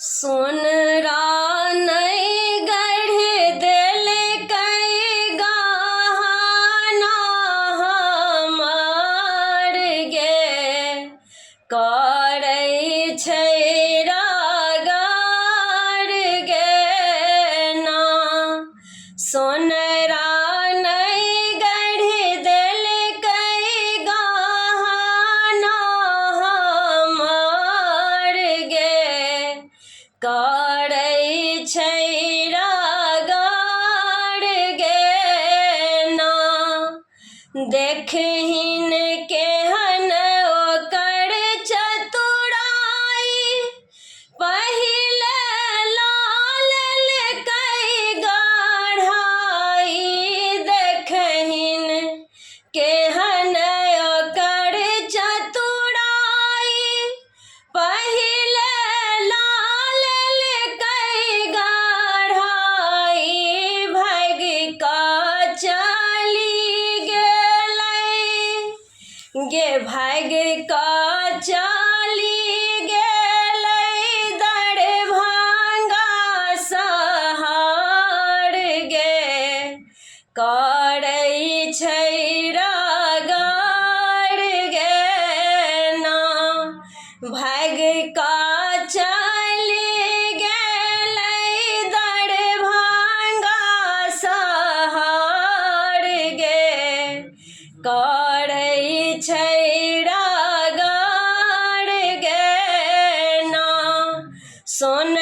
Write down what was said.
सोनरा नहीं गढ़ दिल कई गहना हमार गे करै छै रागार गे ना सोनरा नहीं गढ़ दिल कई गहना हमार गे करै छै रागार गे ना देखहिन केहन ओकर चतुराई पहिले लाल कई गढ़ाई देखहिन केहन ओकर चतुराई पहिले लाल कई गढ़ाई भाग का चली गेलै गे भाग का चली गेलै दरभंगा शहर गे करै छै रागार गे ना भाग का चली गेलै दरभंगा शहर गे करै छै रागार गे ना सोन